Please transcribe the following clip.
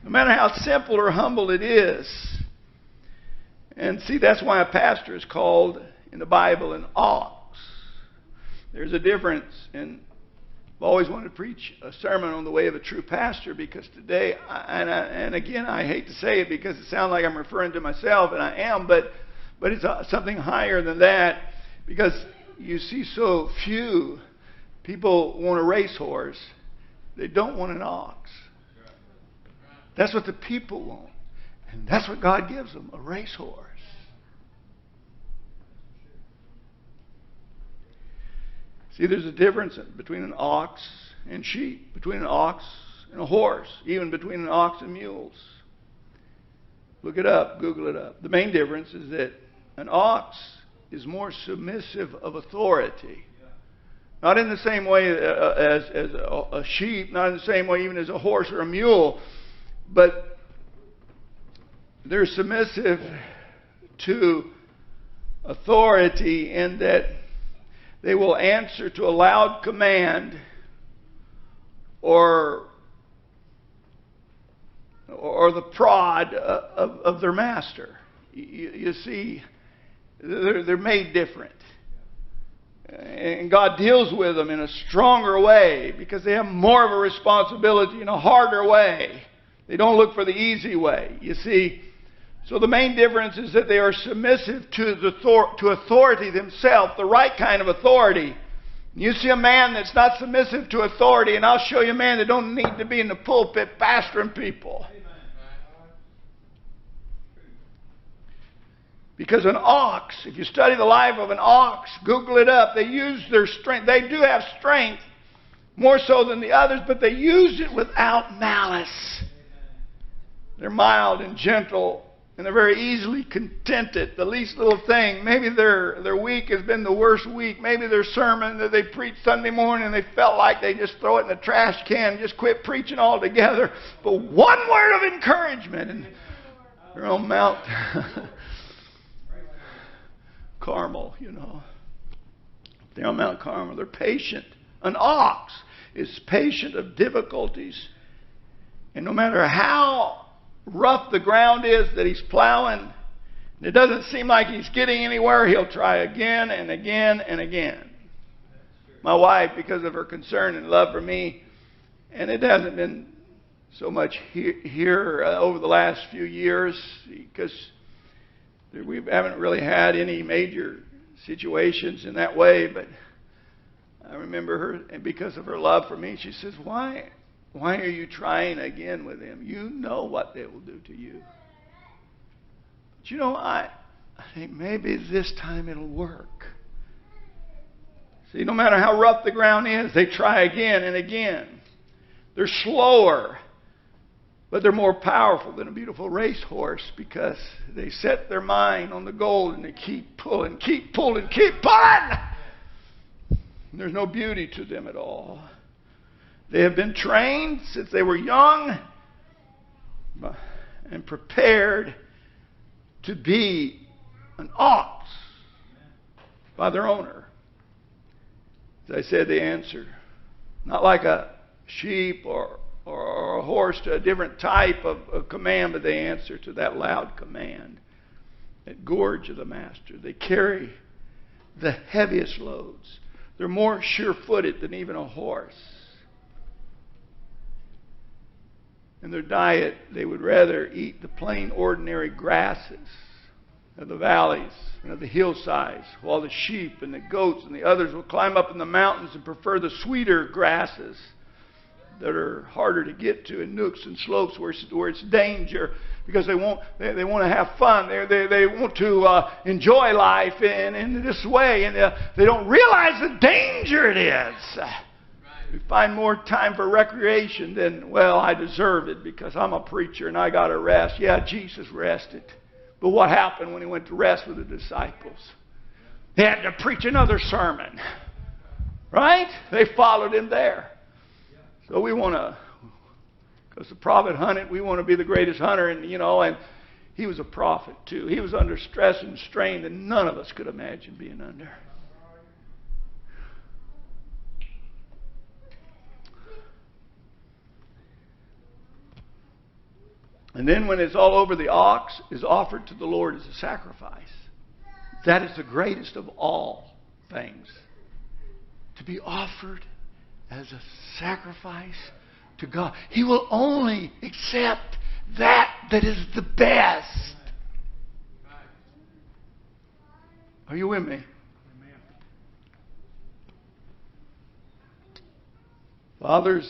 No matter how simple or humble it is. And see, that's why a pastor is called in the Bible an ox. There's a difference. And I've always wanted to preach a sermon on the way of a true pastor, because today, and again, I hate to say it because it sounds like I'm referring to myself, and I am, but it's something higher than that, because you see so few people want a racehorse. They don't want an ox. That's what the people want. And that's what God gives them, a racehorse. See, there's a difference between an ox and sheep, between an ox and a horse, even between an ox and mules. Look it up, Google it up. The main difference is that an ox is more submissive of authority. Not in the same way as a sheep, not in the same way even as a horse or a mule, but they're submissive to authority in that they will answer to a loud command or the prod of their master. You see, they're made different. And God deals with them in a stronger way because they have more of a responsibility in a harder way. They don't look for the easy way. You see, so the main difference is that they are submissive to authority themselves, the right kind of authority. You see a man that's not submissive to authority, and I'll show you a man that don't need to be in the pulpit pastoring people. Because an ox, if you study the life of an ox, Google it up, they use their strength. They do have strength, more so than the others, but they use it without malice. They're mild and gentle, and they're very easily contented. The least little thing, maybe their week has been the worst week. Maybe their sermon that they preached Sunday morning, they felt like they just throw it in the trash can and just quit preaching altogether. But one word of encouragement, and they're on Mount Carmel, you know. They're on Mount Carmel. They're patient. An ox is patient of difficulties. And no matter how rough the ground is that he's plowing, it doesn't seem like he's getting anywhere, he'll try again and again and again. My wife, because of her concern and love for me, and it hasn't been so much here over the last few years, because we haven't really had any major situations in that way, but I remember her, and because of her love for me, she says, why are you trying again with him? You know what they will do to you. But you know, I think maybe this time it'll work. See, no matter how rough the ground is, they try again and again. They're slower, but they're more powerful than a beautiful racehorse because they set their mind on the goal and they keep pulling, keep pulling, keep pulling. And there's no beauty to them at all. They have been trained since they were young and prepared to be an ox by their owner. As I said, they answer. Not like a sheep or a horse to a different type of command, but they answer to that loud command, that gorge of the master. They carry the heaviest loads. They're more sure-footed than even a horse. In their diet, they would rather eat the plain, ordinary grasses of the valleys and of the hillsides, while the sheep and the goats and the others will climb up in the mountains and prefer the sweeter grasses that are harder to get to in nooks and slopes where it's danger, because they want to have fun. They want to enjoy life in this way, and they don't realize the danger it is. We find more time for recreation than, well, I deserve it because I'm a preacher and I got to rest. Yeah, Jesus rested. But what happened when he went to rest with the disciples? They had to preach another sermon. Right? They followed him there. So we want to, because the prophet hunted, we want to be the greatest hunter. And, and he was a prophet too. He was under stress and strain that none of us could imagine being under. And then when it's all over, the ox is offered to the Lord as a sacrifice. That is the greatest of all things. To be offered as a sacrifice to God. He will only accept that is the best. Are you with me? Fathers,